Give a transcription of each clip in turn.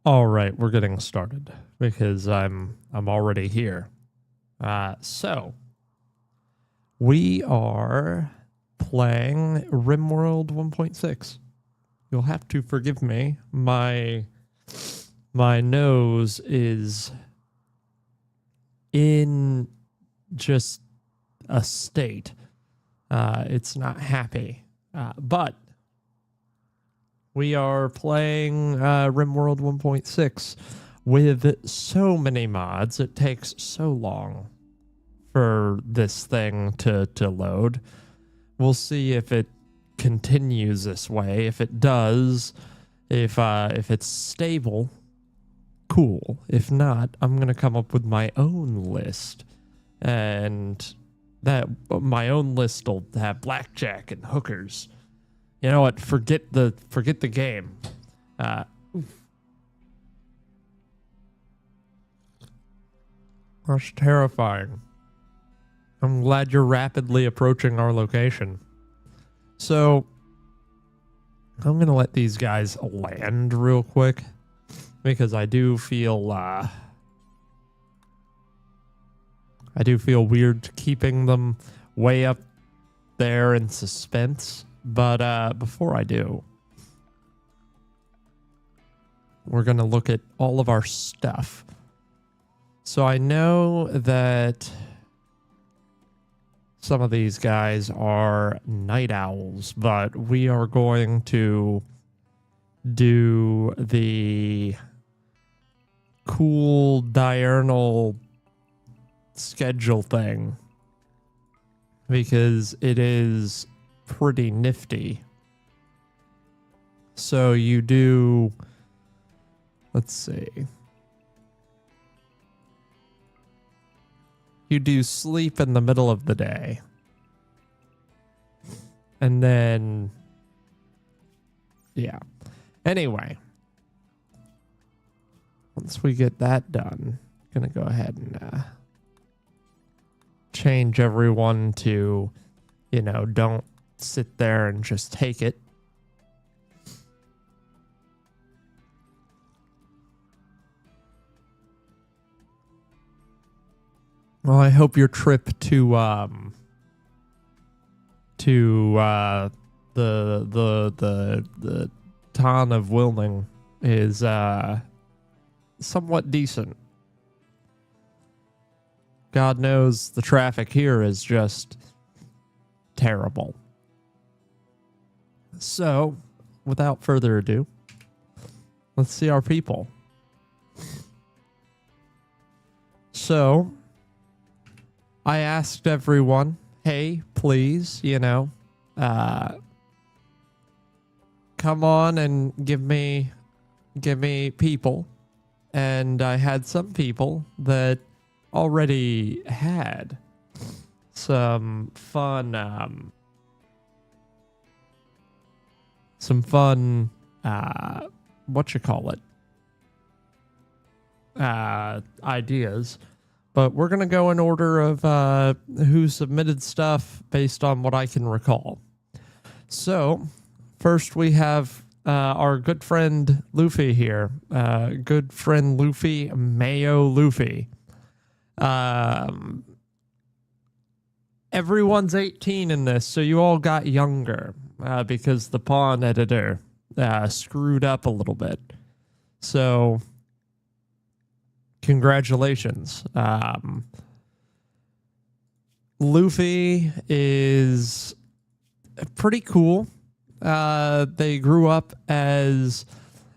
All right, we're getting started because I'm already here. So we are playing Rimworld 1.6. You'll have to forgive me. My nose is in just a state. It's not happy. But we are playing Rimworld 1.6 with so many mods. It takes so long for this thing to load. We'll see if it continues this way. If it does, if it's stable, cool. If not, I'm gonna come up with my own list, and that my own list will have blackjack and hookers. You know what? Forget the game. That's terrifying. I'm glad you're rapidly approaching our location. So I'm gonna let these guys land real quick because I do feel weird keeping them way up there in suspense. But before I do, we're going to look at all of our stuff. So I know that some of these guys are night owls, but we are going to do the cool diurnal schedule thing because it is pretty nifty. So you do, let's see, you do sleep in the middle of the day, and then yeah, anyway, once we get that done, I'm gonna go ahead and change everyone to, don't sit there and just take it. Well, I hope your trip to the town of Wilning is somewhat decent. God knows the traffic here is just terrible. So, without further ado, let's see our people. So, I asked everyone, hey, please, come on and give me people. And I had some people that already had some fun ideas, but we're gonna go in order of who submitted stuff based on what I can recall. So first we have our good friend Luffy here. Good friend Luffy, Mayo Luffy. Everyone's 18 in this, so you all got younger because the pawn editor screwed up a little bit. So, congratulations. Luffy is pretty cool. They grew up as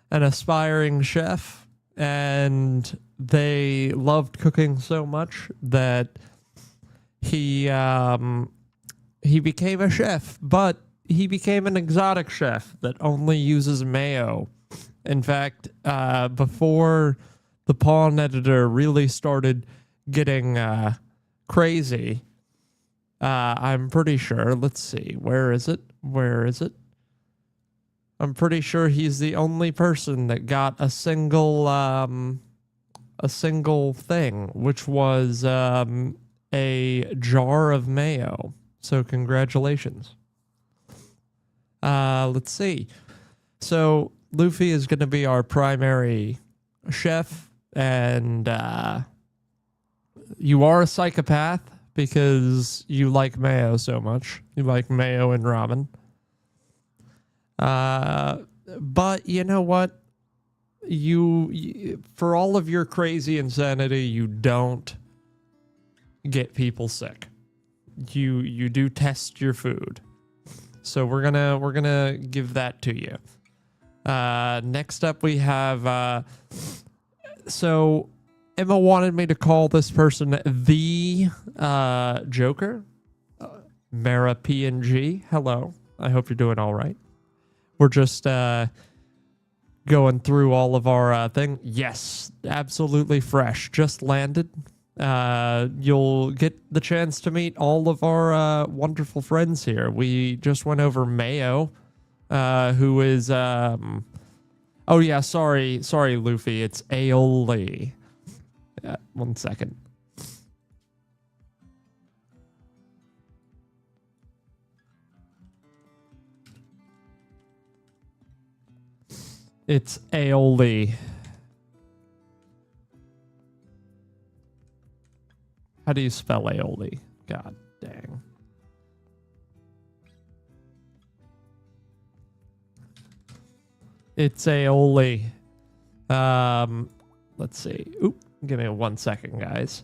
an aspiring chef, and they loved cooking so much that he became a chef, but he became an exotic chef that only uses mayo. In fact, before the pawn editor really started getting crazy, I'm pretty sure, let's see, where is it? I'm pretty sure he's the only person that got a single thing, which was a jar of mayo. So congratulations. Let's see. So Luffy is going to be our primary chef, and you are a psychopath because you like mayo so much. You like mayo and ramen. But you know what? You for all of your crazy insanity, you don't get people sick. You do test your food. So we're gonna give that to you. Next up we have so Emma wanted me to call this person the Joker. Mara PNG. Hello. I hope you're doing all right. We're just going through all of our thing. Yes, absolutely fresh. Just landed. You'll get the chance to meet all of our wonderful friends here. We just went over Mayo, who is oh yeah, sorry, Luffy. It's aioli. One second. It's aioli. How do you spell aioli? God dang. It's aioli. Let's see. Oop, give me 1 second, guys.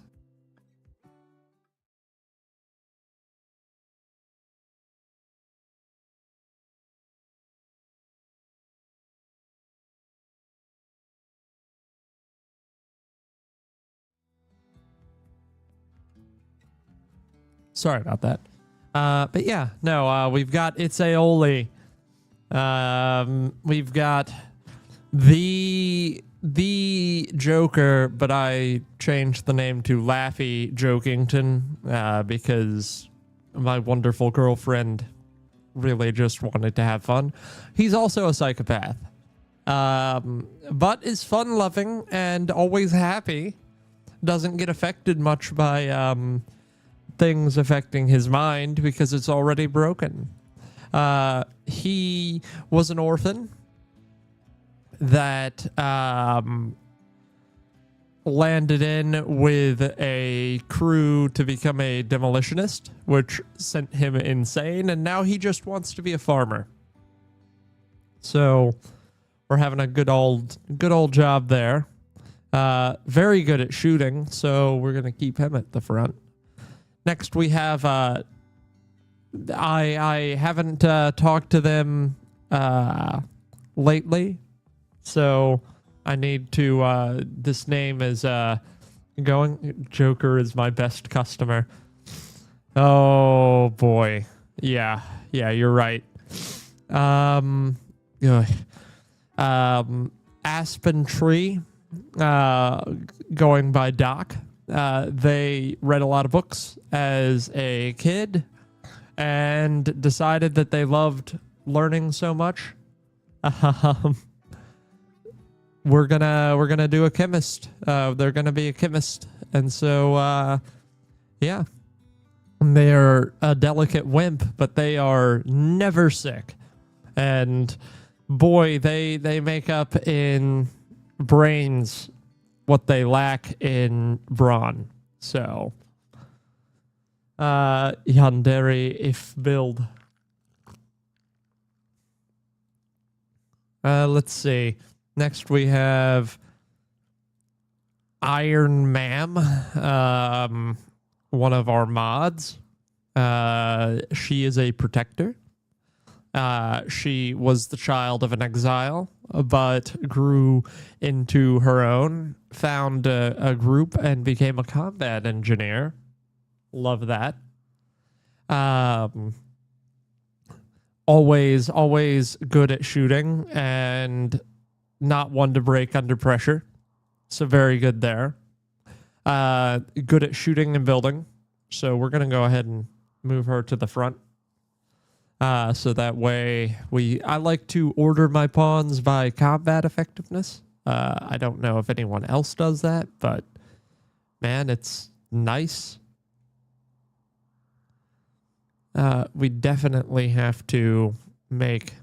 Sorry about that. But yeah, no, we've got It's Aioli. We've got the Joker, but I changed the name to Laffy Jokington because my wonderful girlfriend really just wanted to have fun. He's also a psychopath, but is fun-loving and always happy. Doesn't get affected much by things affecting his mind because it's already broken. He was an orphan that landed in with a crew to become a demolitionist, which sent him insane, and now he just wants to be a farmer. So we're having a good old job there. Very good at shooting, so we're gonna keep him at the front. Next, we have I haven't talked to them lately, so I need to. This name is going. Joker is my best customer. Oh boy, yeah, you're right. Aspen Tree, going by Doc. They read a lot of books as a kid and decided that they loved learning so much. We're gonna do a chemist. They're gonna be a chemist, and so yeah, they're a delicate wimp, but they are never sick. And boy, they make up in brains what they lack in brawn. So Yandere if build. Let's see. Next we have Iron Mam, one of our mods. She is a protector. She was the child of an exile, but grew into her own, found a group, and became a combat engineer. Love that. Always good at shooting and not one to break under pressure. So very good there. Good at shooting and building. So we're going to go ahead and move her to the front. So that way I like to order my pawns by combat effectiveness. I don't know if anyone else does that, but man, it's nice. We definitely have to make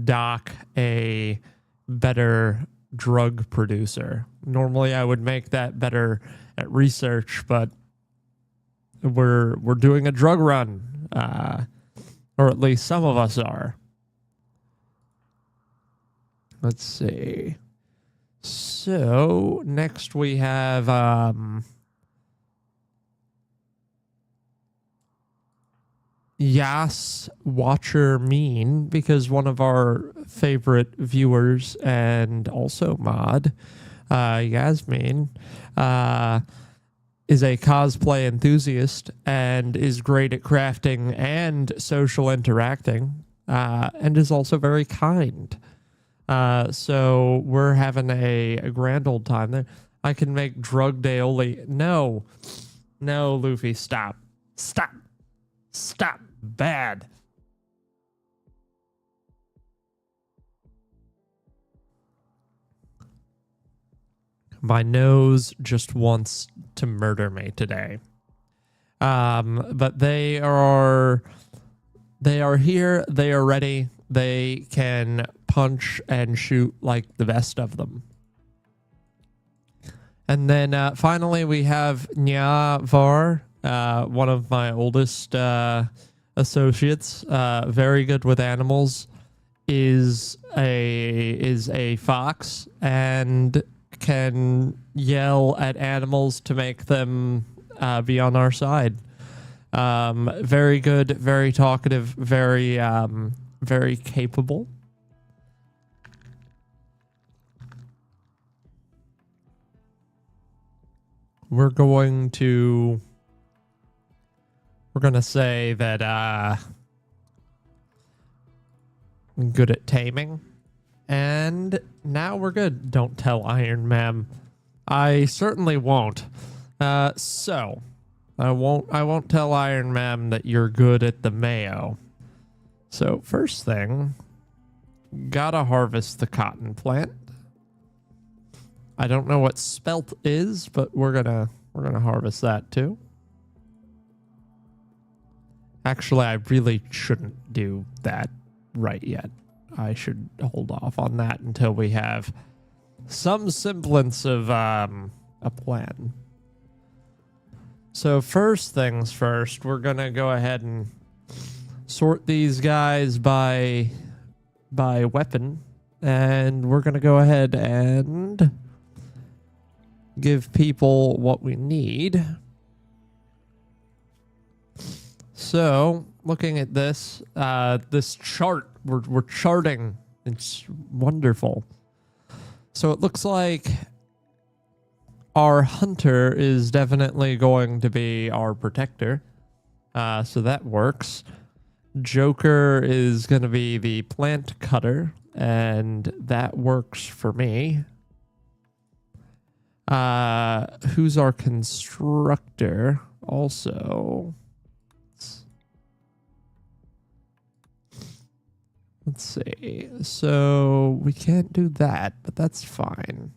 Doc a better drug producer. Normally I would make that better at research, but we're doing a drug run, or at least some of us are. Let's see. So next we have Yas Watcher Mean, because one of our favorite viewers and also mod, Yasmin, is a cosplay enthusiast and is great at crafting and social interacting, and is also very kind. So we're having a grand old time there. I can make drugged aioli. No, Luffy, stop. Bad. My nose just wants to murder me today. But they are here. They are ready. They can punch and shoot like the best of them. And then finally we have Nya Var, one of my oldest associates, very good with animals, is a fox and can yell at animals to make them be on our side. Very good, very talkative, very capable. We're going to say that I'm good at taming. And now we're good. Don't tell Iron Man. I certainly won't. So I won't tell Iron Man that you're good at the mayo. So first thing, gotta harvest the cotton plant. I don't know what spelt is, but we're gonna harvest that too. Actually, I really shouldn't do that right yet. I should hold off on that until we have some semblance of a plan. So first things first, we're gonna go ahead and sort these guys by weapon, and we're gonna go ahead and give people what we need. So looking at this this chart, we're charting. It's wonderful. So it looks like our hunter is definitely going to be our protector. So that works. Joker is going to be the plant cutter, and that works for me. Who's our constructor? Also, let's see. So we can't do that, but that's fine.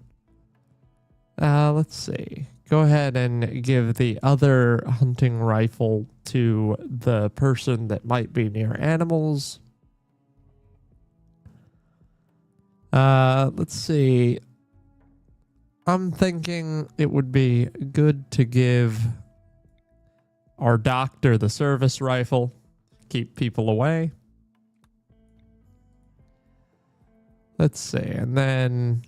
Let's see. Go ahead and give the other hunting rifle to the person that might be near animals. Let's see. I'm thinking it would be good to give our doctor the service rifle, keep people away. Let's see, and then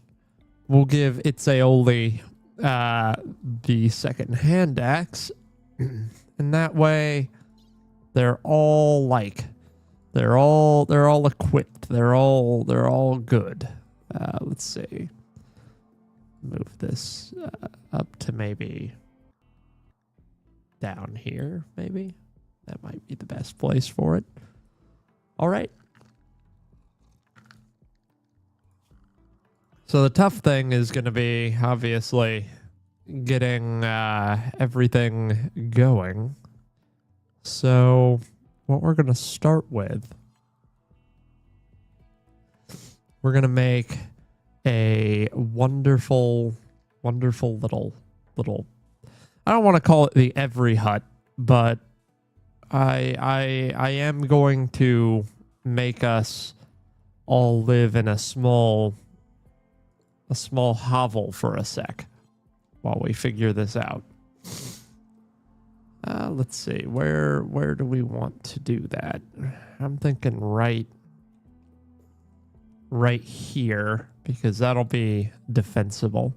we'll give Itzeoli the second hand axe, and that way they're all equipped. They're all good. Let's see. Move this up to maybe down here, maybe. That might be the best place for it. All right. So the tough thing is going to be, obviously, getting everything going. So what we're going to start with, we're going to make a wonderful little, I don't want to call it the every hut, but I am going to make us all live in a small a small hovel for a sec while we figure this out. Let's see, where do we want to do that? I'm thinking right here, because that'll be defensible.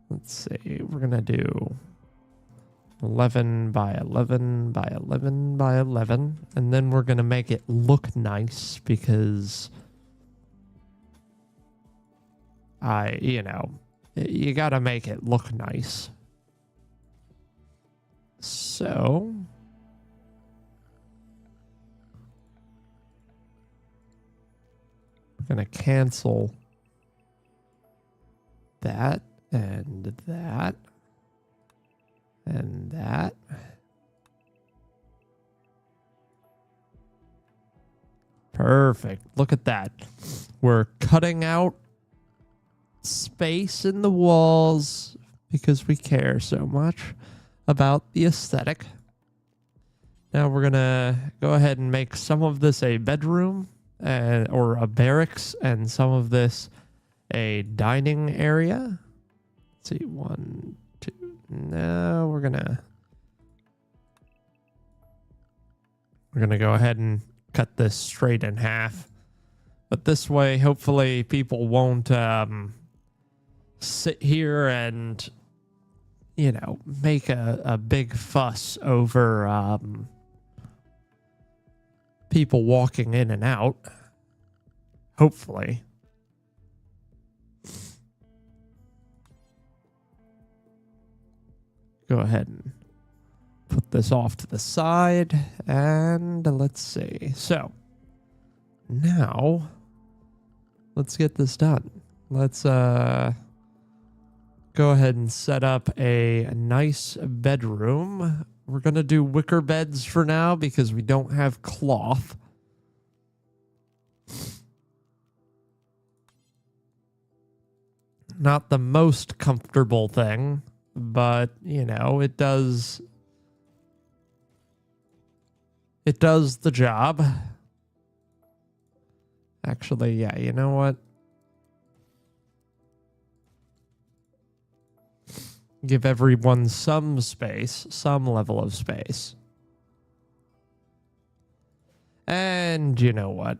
Let's see, we're gonna do 11 by 11 by 11 by 11, and then we're gonna make it look nice because you gotta make it look nice. So we're gonna cancel that and that and that. Perfect. Look at that. We're cutting out space in the walls because we care so much about the aesthetic. Now we're gonna go ahead and make some of this a bedroom or a barracks, and some of this a dining area. Let's see, 1, 2. No, we're gonna go ahead and cut this straight in half. But this way, hopefully, people won't sit here and, make a big fuss over people walking in and out. Hopefully. Go ahead and put this off to the side, and let's see. So now let's get this done. Let's go ahead and set up a nice bedroom. We're gonna do wicker beds for now because we don't have cloth. Not the most comfortable thing, but it does the job. Actually, yeah, you know what? Give everyone some space, some level of space. And you know what?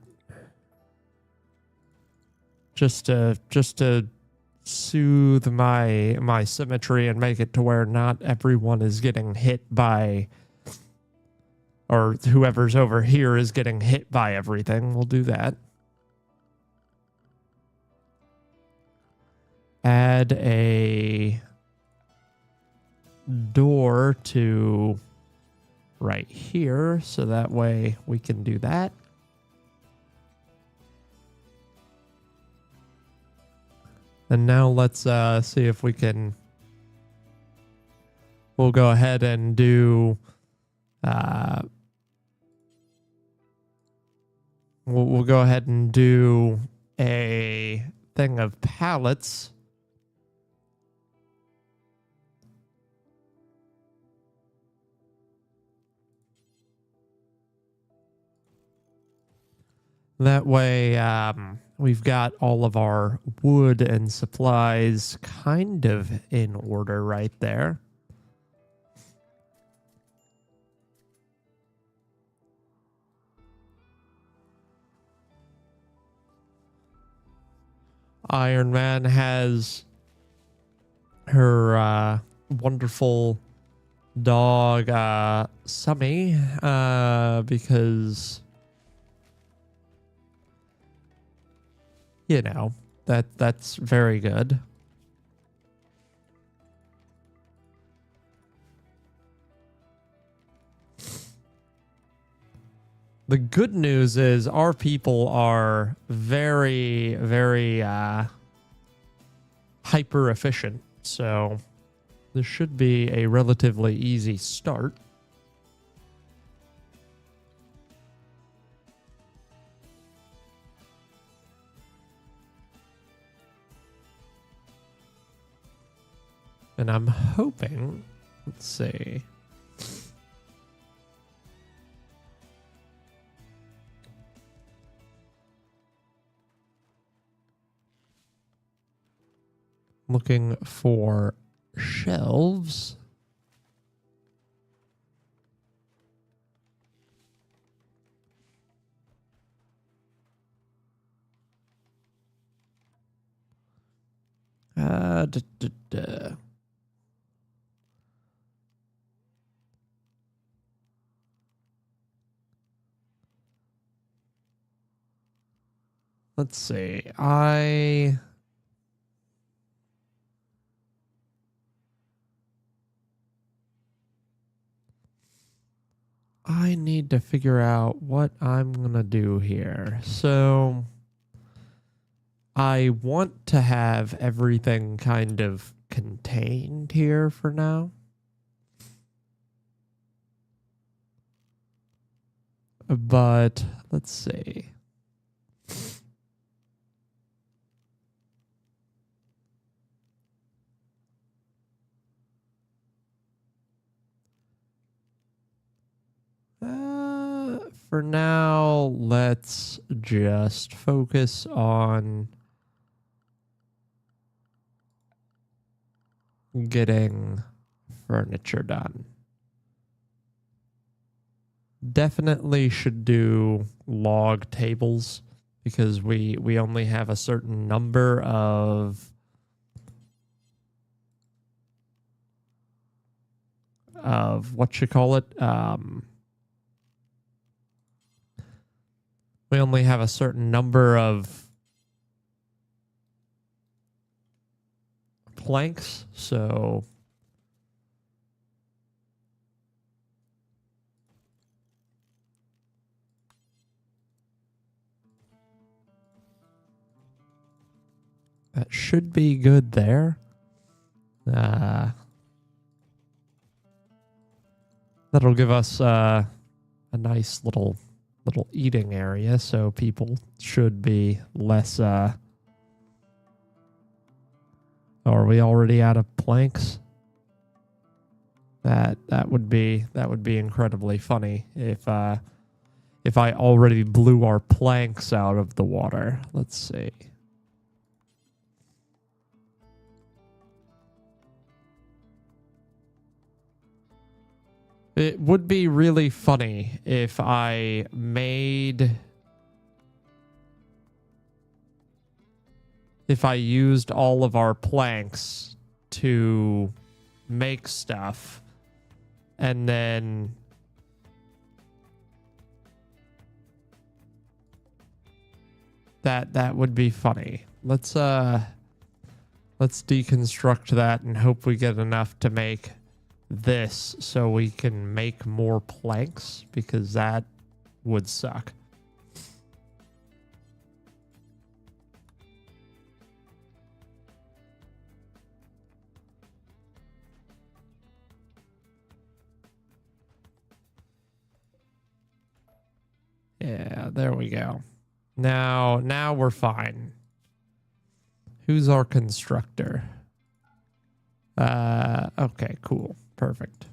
Just to soothe my symmetry and make it to where not everyone is getting hit by, or whoever's over here is getting hit by everything. We'll do that. Add a door to right here, so that way we can do that. And now let's see if we can. We'll go ahead and do. We'll go ahead and do a thing of pallets. That way, we've got all of our wood and supplies kind of in order right there. Iron Man has her wonderful dog, Summy, because that's very good. The good news is our people are very, very hyper efficient, so this should be a relatively easy start. And I'm hoping, let's see. looking for shelves. Let's see. I need to figure out what I'm going to do here. So I want to have everything kind of contained here for now. But let's see. For now, let's just focus on getting furniture done. Definitely should do log tables because we only have a certain number of what you call it. We only have a certain number of planks, so that should be good there. That'll give us a nice little eating area, so people should be less. Are we already out of planks? That would be incredibly funny if I already blew our planks out of the water. Let's see. It would be really funny if I used all of our planks to make stuff, and then that would be funny. Let's deconstruct that and hope we get enough to make this so we can make more planks, because that would suck. Yeah, there we go. Now we're fine. Who's our constructor? Okay, cool. Perfect.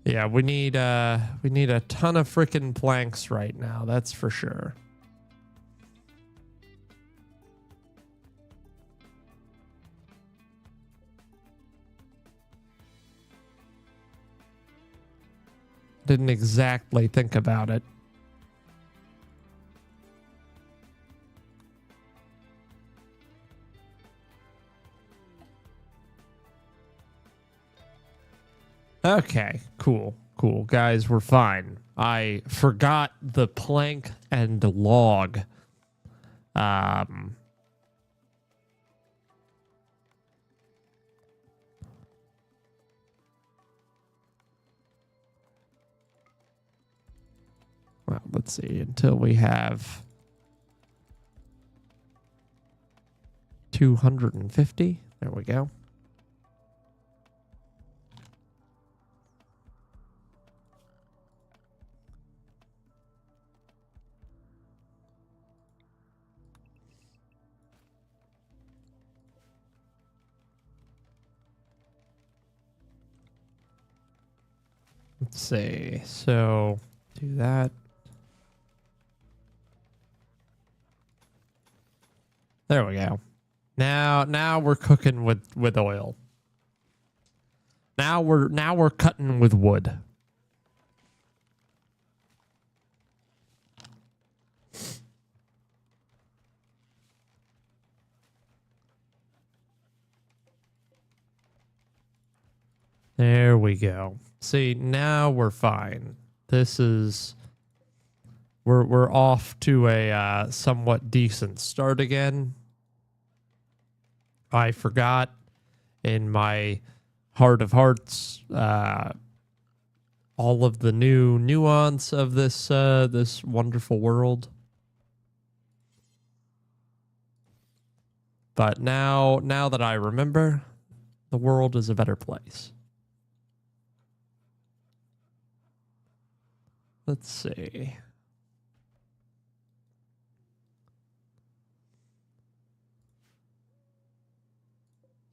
Yeah, we need a ton of freaking planks right now, that's for sure. Didn't exactly think about it. Okay, cool. Guys, we're fine. I forgot the plank and log. Well, let's see, until we have 250. There we go. Let's see. So Do that. There we go. Now we're cooking with oil. Now we're cutting with wood. There we go. See, now we're fine. This is we're off to a somewhat decent start again. I forgot in my heart of hearts all of the new nuance of this this wonderful world. But now that I remember, the world is a better place. Let's see.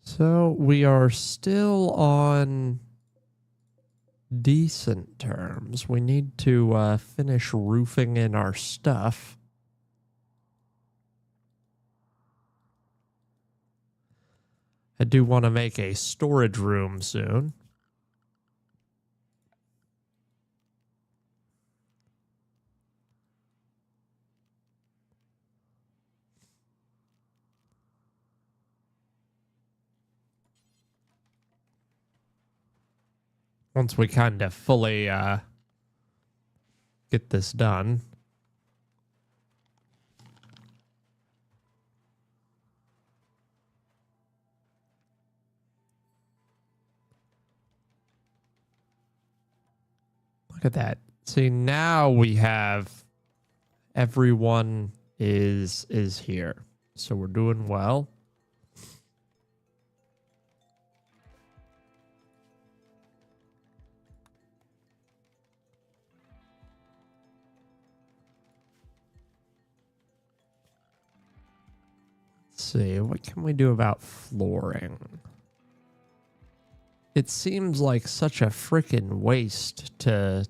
So we are still on decent terms. We need to finish roofing in our stuff. I do want to make a storage room soon. Once we kind of fully get this done. Look at that. See, now we have everyone is here. So we're doing well. Let's see, what can we do about flooring? It seems like such a freaking waste to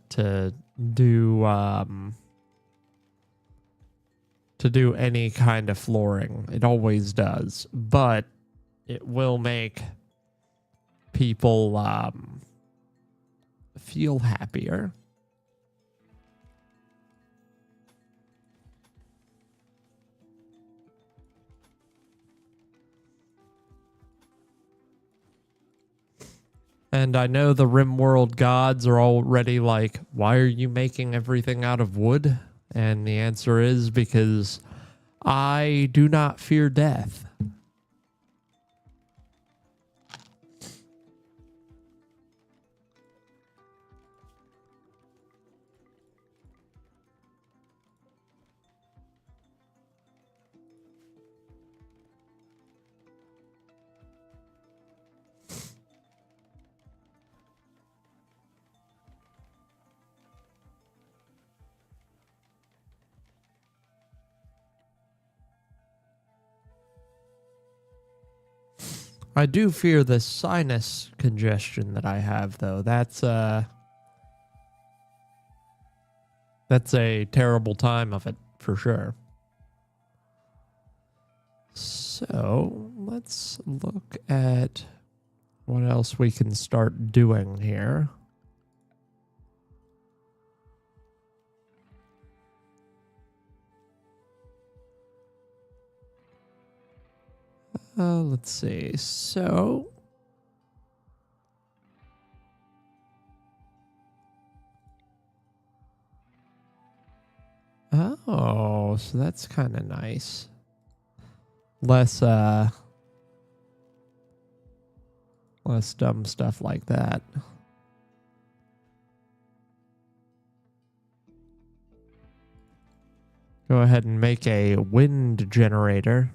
do any kind of flooring. It always does, but it will make people feel happier. And I know the Rimworld gods are already like, why are you making everything out of wood? And the answer is because I do not fear death. I do fear the sinus congestion that I have, though. That's a terrible time of it, for sure. So, let's look at what else we can start doing here. Let's see. So, oh, so that's kind of nice. Less dumb stuff like that. Go ahead and make a wind generator.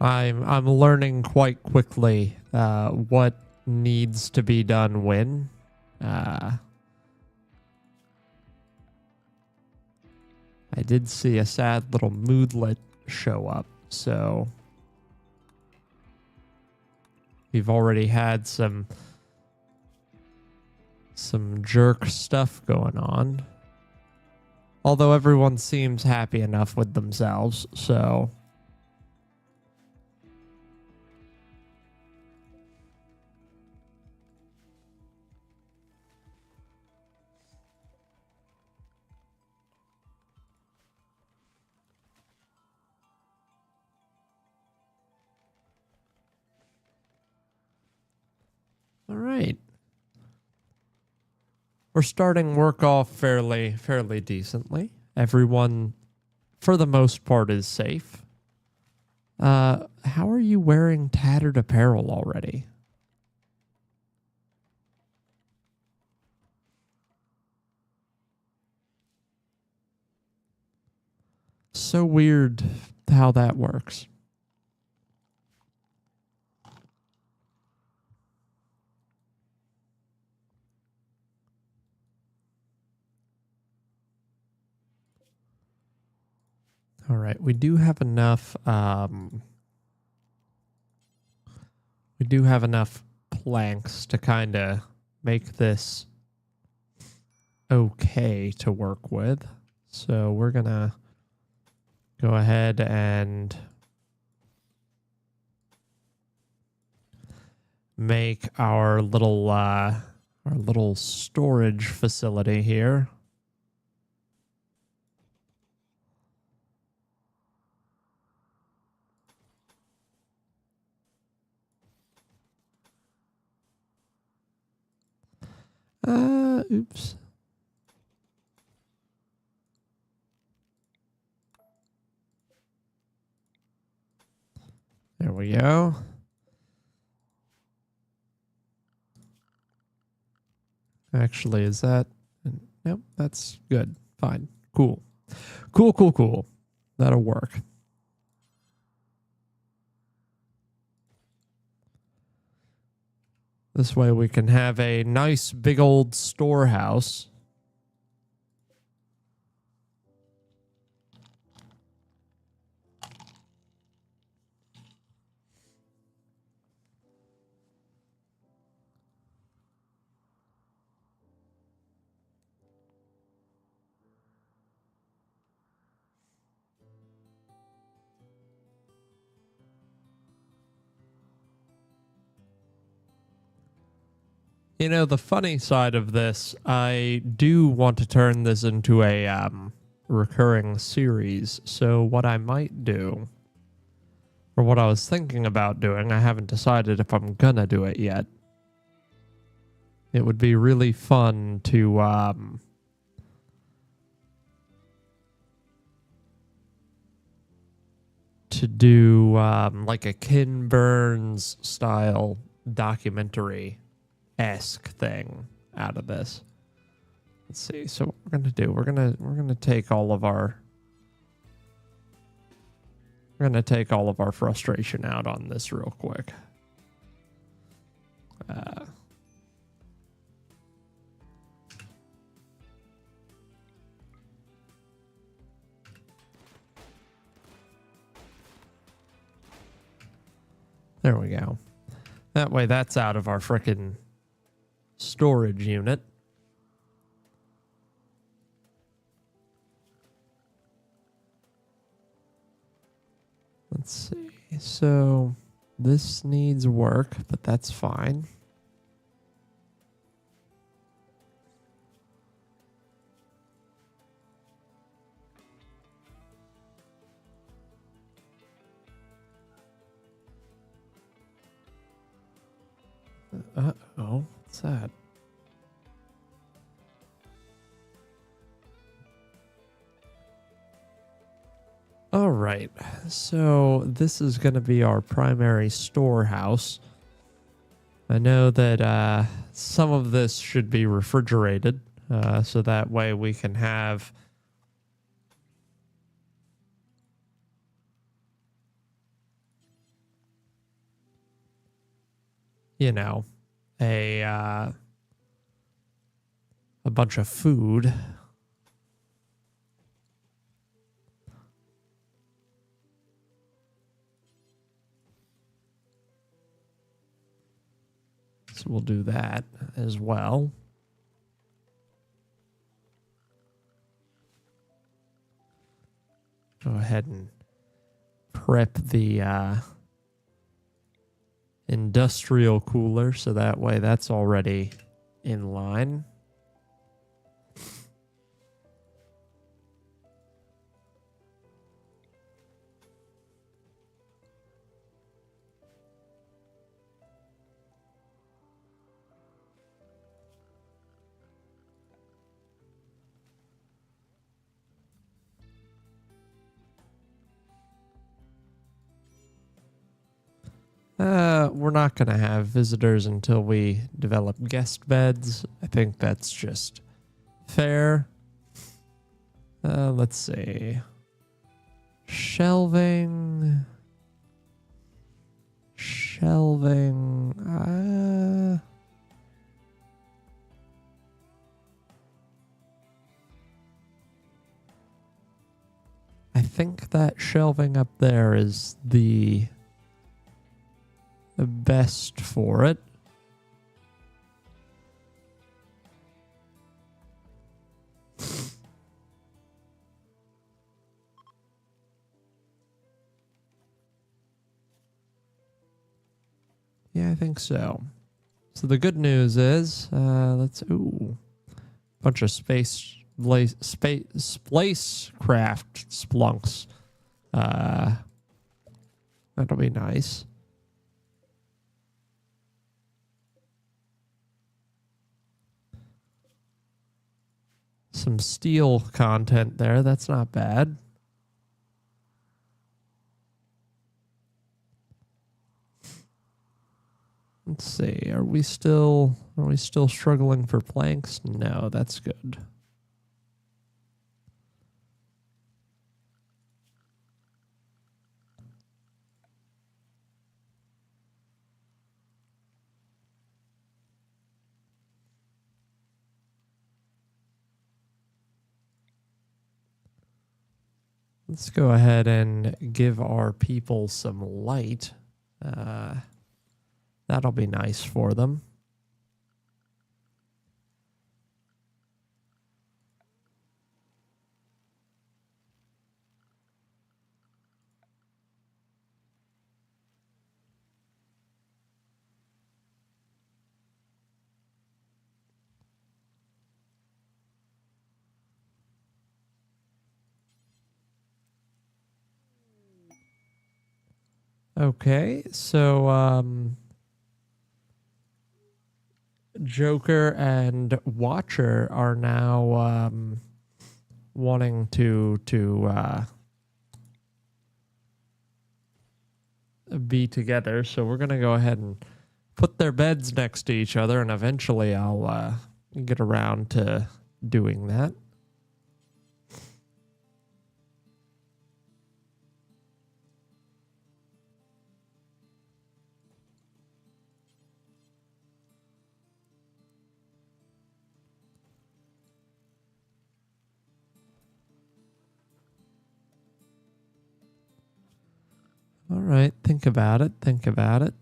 I'm learning quite quickly what needs to be done when. I did see a sad little moodlet show up, so we've already had some jerk stuff going on. Although everyone seems happy enough with themselves, so all right. We're starting work off fairly decently. Everyone, for the most part, is safe. How are you wearing tattered apparel already? So weird how that works. All right, we do have enough. We do have enough planks to kind of make this okay to work with. So we're gonna go ahead and make our little storage facility here. Oops. There we go. Actually, is that... Nope, that's good. Fine. Cool. Cool. That'll work. This way we can have a nice big old storehouse. You know, the funny side of this, I do want to turn this into a recurring series. So what I might do, or what I was thinking about doing, I haven't decided if I'm gonna do it yet. It would be really fun to do like a Ken Burns style documentary-esque thing out of this. Let's see. So what we're gonna do, we're gonna take all of our frustration out on this real quick. There we go. That way that's out of our frickin' storage unit. Let's see. So this needs work, but that's fine. Uh-oh. What's that? All right. So this is going to be our primary storehouse. I know that some of this should be refrigerated, so that way we can have you know, a bunch of food. So we'll do that as well. Go ahead and prep the industrial cooler so that way that's already in line. We're not going to have visitors until we develop guest beds. I think that's just fair. Let's see. Shelving. I think that shelving up there is the best for it. Yeah, I think so. So the good news is, bunch of spacecraft splunks. That'll be nice. Some steel content there. That's not bad. Let's see. Are we still struggling for planks? No, that's good. Let's go ahead and give our people some light. That'll be nice for them. Okay, so Joker and Watcher are now wanting to be together, so we're gonna go ahead and put their beds next to each other, and eventually I'll get around to doing that. All right, think about it. Think about it.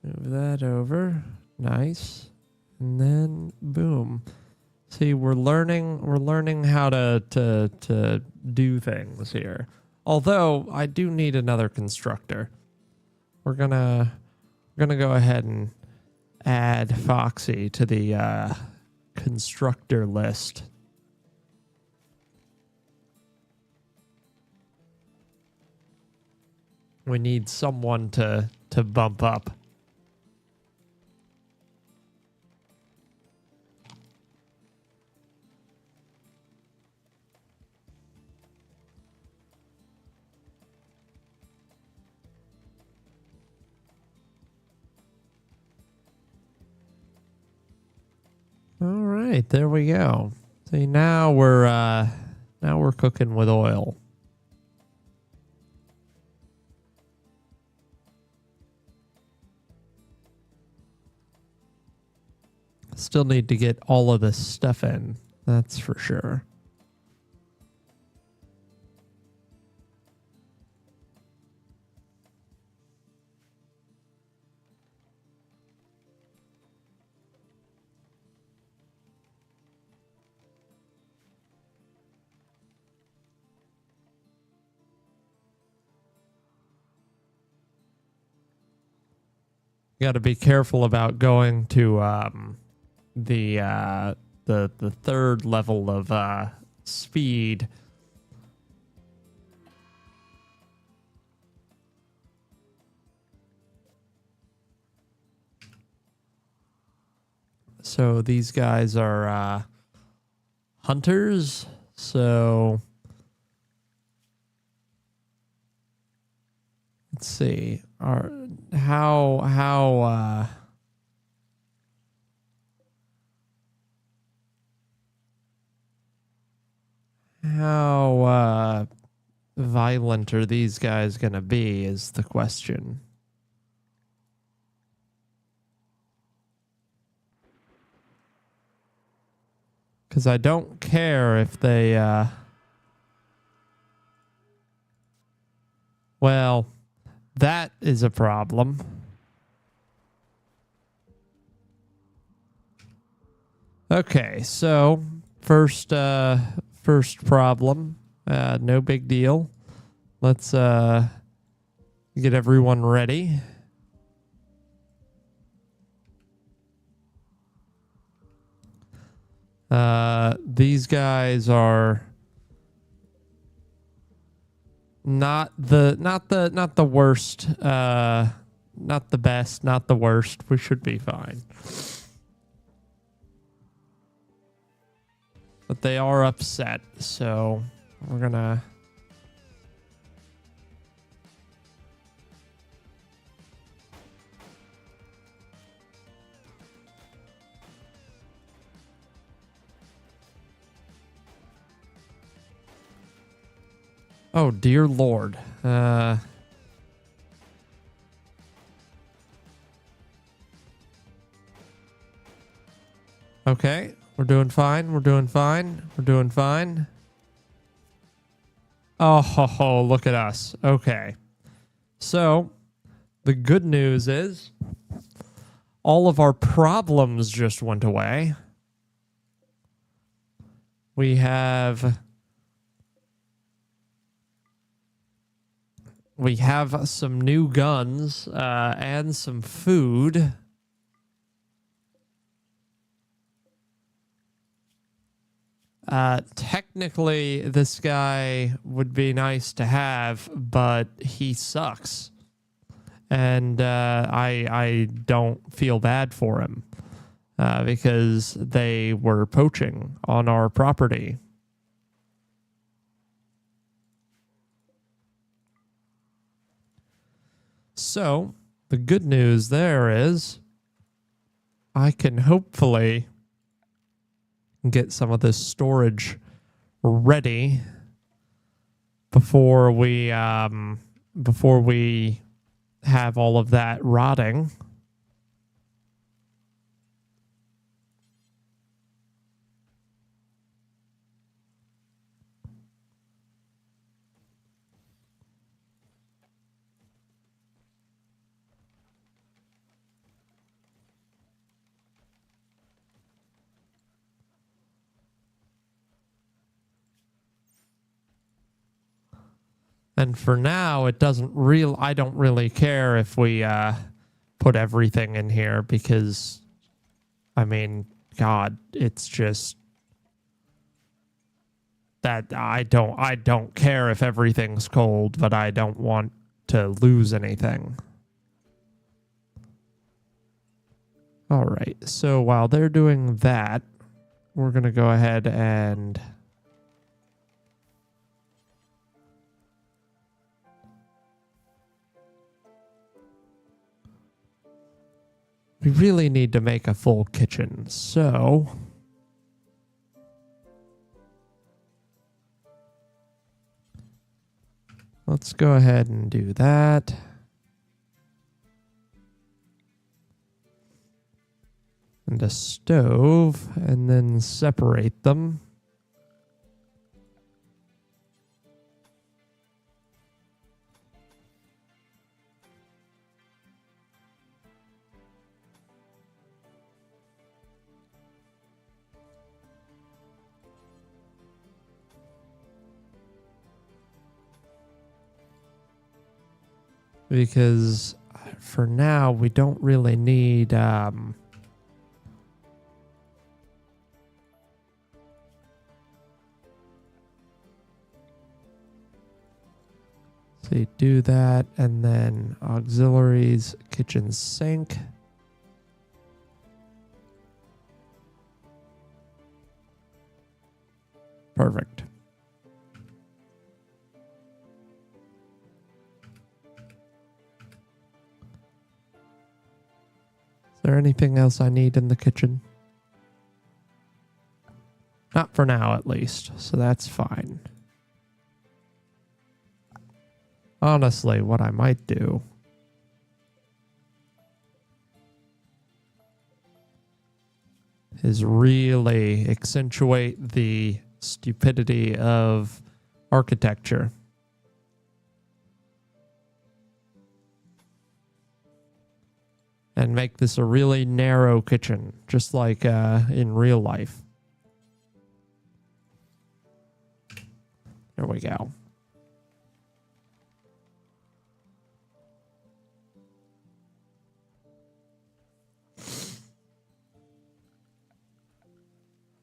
Move that over. Nice. And then boom. See, we're learning how to do things here. Although I do need another constructor. We're gonna go ahead and add Foxy to the constructor list. We need someone to bump up. right, there we go. See, now we're cooking with oil. Still need to get all of this stuff in. That's for sure. Got to be careful about going to the third level of speed. So these guys are hunters. So let's see. How violent are these guys gonna be is the question. Because I don't care if they well, that is a problem. Okay, so first problem, no big deal. Let's get everyone ready. These guys are not the worst, not the best, not the worst. We should be fine. But they are upset, so we're gonna... Oh, dear Lord. Okay, we're doing fine. We're doing fine. We're doing fine. Oh, ho, ho, look at us. Okay. So, the good news is all of our problems just went away. We have some new guns and some food. Technically, this guy would be nice to have, but he sucks. And I don't feel bad for him because they were poaching on our property. So, the good news there is I can hopefully get some of this storage ready before we have all of that rotting. And for now, I don't really care if we put everything in here because, I mean, God, it's just that I don't care if everything's cold, but I don't want to lose anything. All right, so while they're doing that, we're going to go ahead and... we really need to make a full kitchen, so Let's go ahead and do that. And a stove, and then separate them. Because for now, we don't really need... So you do that, and then auxiliaries, kitchen sink. Perfect. Is there anything else I need in the kitchen? Not for now, at least, so that's fine. Honestly, what I might do is really accentuate the stupidity of architecture. And make this a really narrow kitchen, just like in real life. There we go.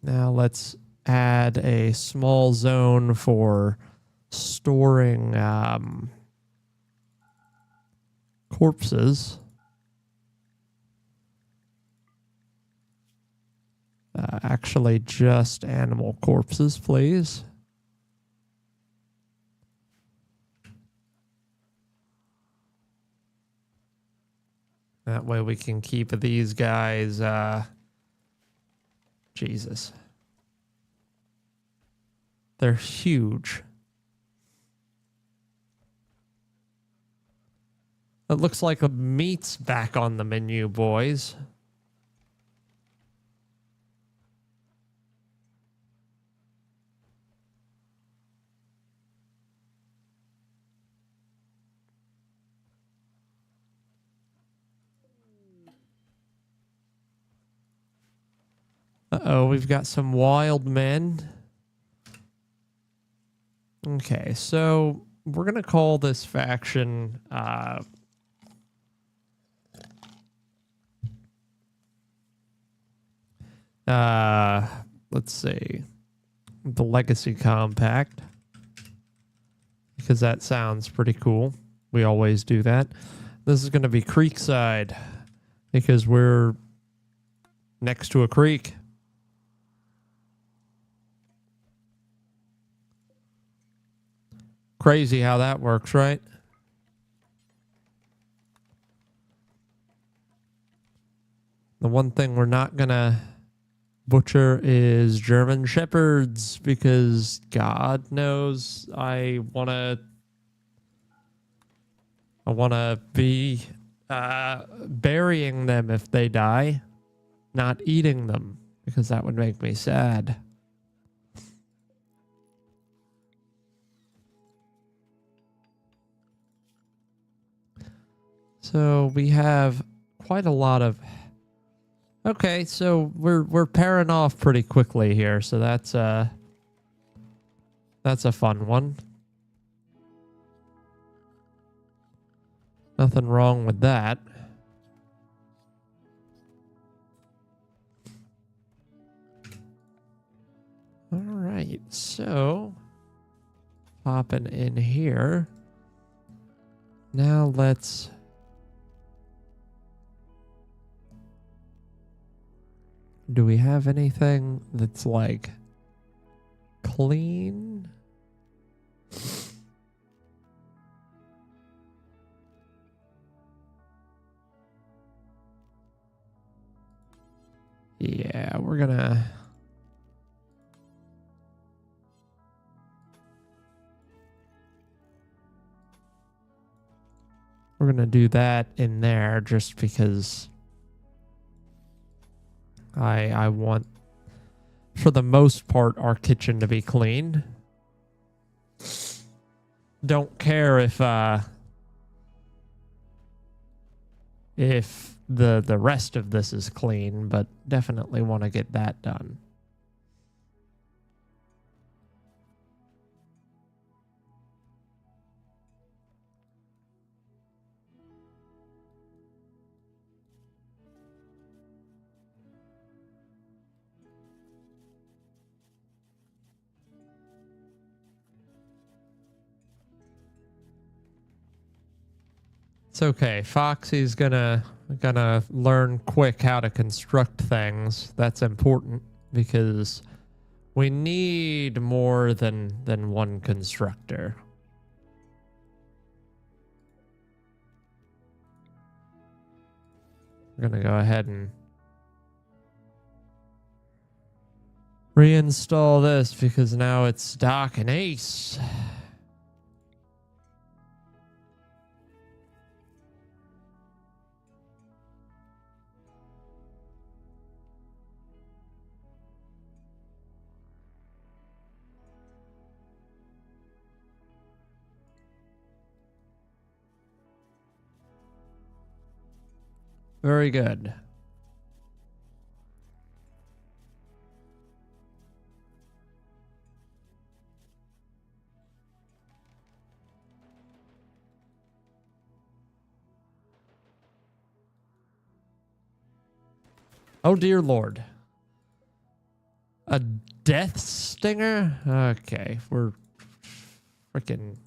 Now let's add a small zone for storing corpses. Actually, just animal corpses, please. That way we can keep these guys... Jesus. They're huge. It looks like a meat's back on the menu, boys. Uh-oh, we've got some wild men. Okay, so we're going to call this faction... let's see. The Legacy Compact. Because that sounds pretty cool. We always do that. This is going to be Creekside. Because we're next to a creek. Crazy how that works, right? The one thing we're not gonna butcher is German Shepherds, because God knows I wanna be burying them if they die, not eating them, because that would make me sad. So we have quite a lot of... Okay, so we're pairing off pretty quickly here, so that's a fun one. Nothing wrong with that. All right, so popping in here. Now let's... Do we have anything that's like clean? Yeah, we're gonna... we're gonna do that in there just because I want, for the most part, our kitchen to be clean. Don't care if the rest of this is clean, but definitely want to get that done. It's okay. Foxy's gonna learn quick how to construct things. That's important because we need more than one constructor. We're gonna go ahead and reinstall this because now it's Doc and Ace. Very good. Oh, dear Lord. A death stinger? Okay, we're freaking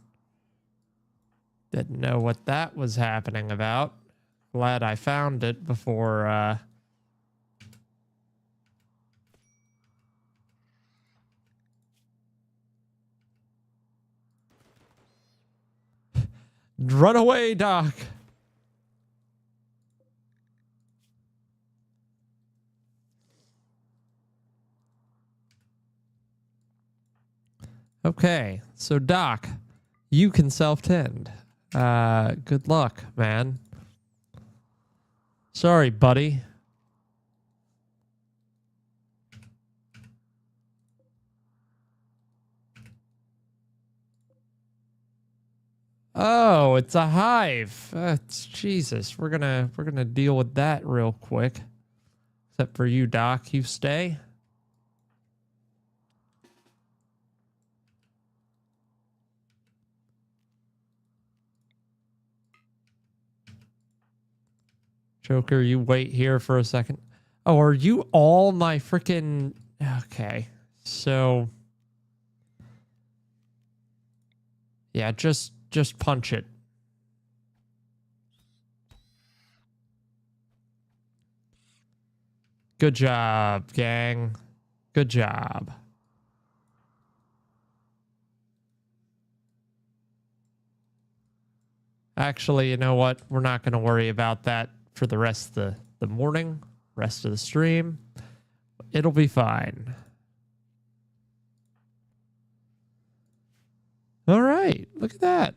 didn't know what that was happening about. Glad I found it before, Run away, Doc! Okay, so Doc, you can self-tend. Good luck, man. Sorry, buddy. Oh, it's a hive. Jesus, we're gonna deal with that real quick. Except for you, Doc. You stay. Joker, you wait here for a second. Oh, are you all my freaking... Okay, so... Yeah, just punch it. Good job, gang. Good job. Actually, you know what? We're not going to worry about that for the rest of the morning, rest of the stream. It'll be fine. All right, look at that.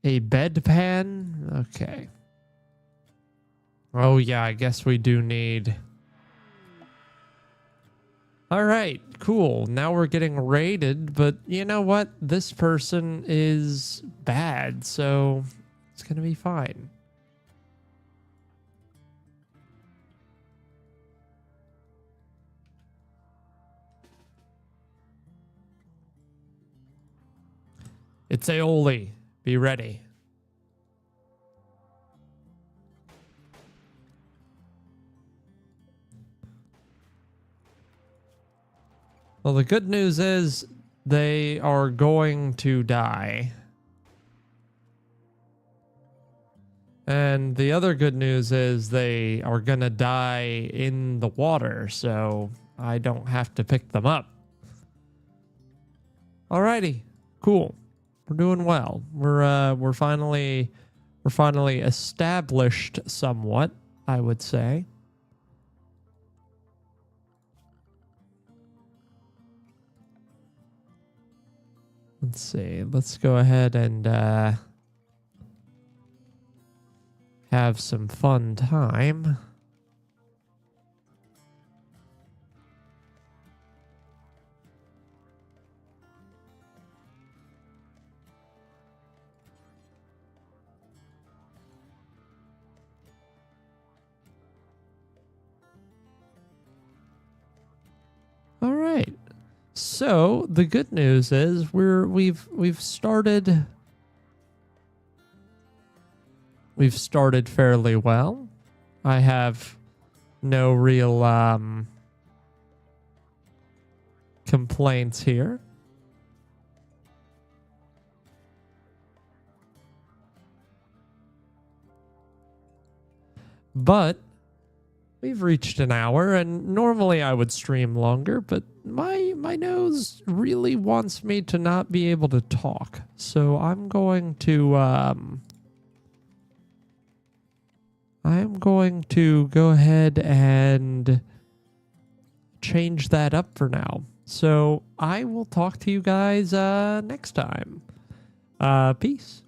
A bedpan? Okay. Oh, yeah, I guess we do need... All right, cool. Now we're getting raided, but you know what? This person is bad, so it's going to be fine. It's aioli. Be ready. Well, the good news is they are going to die. And the other good news is they are going to die in the water, so I don't have to pick them up. Alrighty, cool. We're doing well. We're finally established somewhat, I would say. Let's see. Let's go ahead and have some fun time. All right. So the good news is we've started fairly well. I have no real complaints here. But we've reached an hour, and normally I would stream longer, but my nose really wants me to not be able to talk. So I'm going to go ahead and change that up for now. So I will talk to you guys next time. Peace.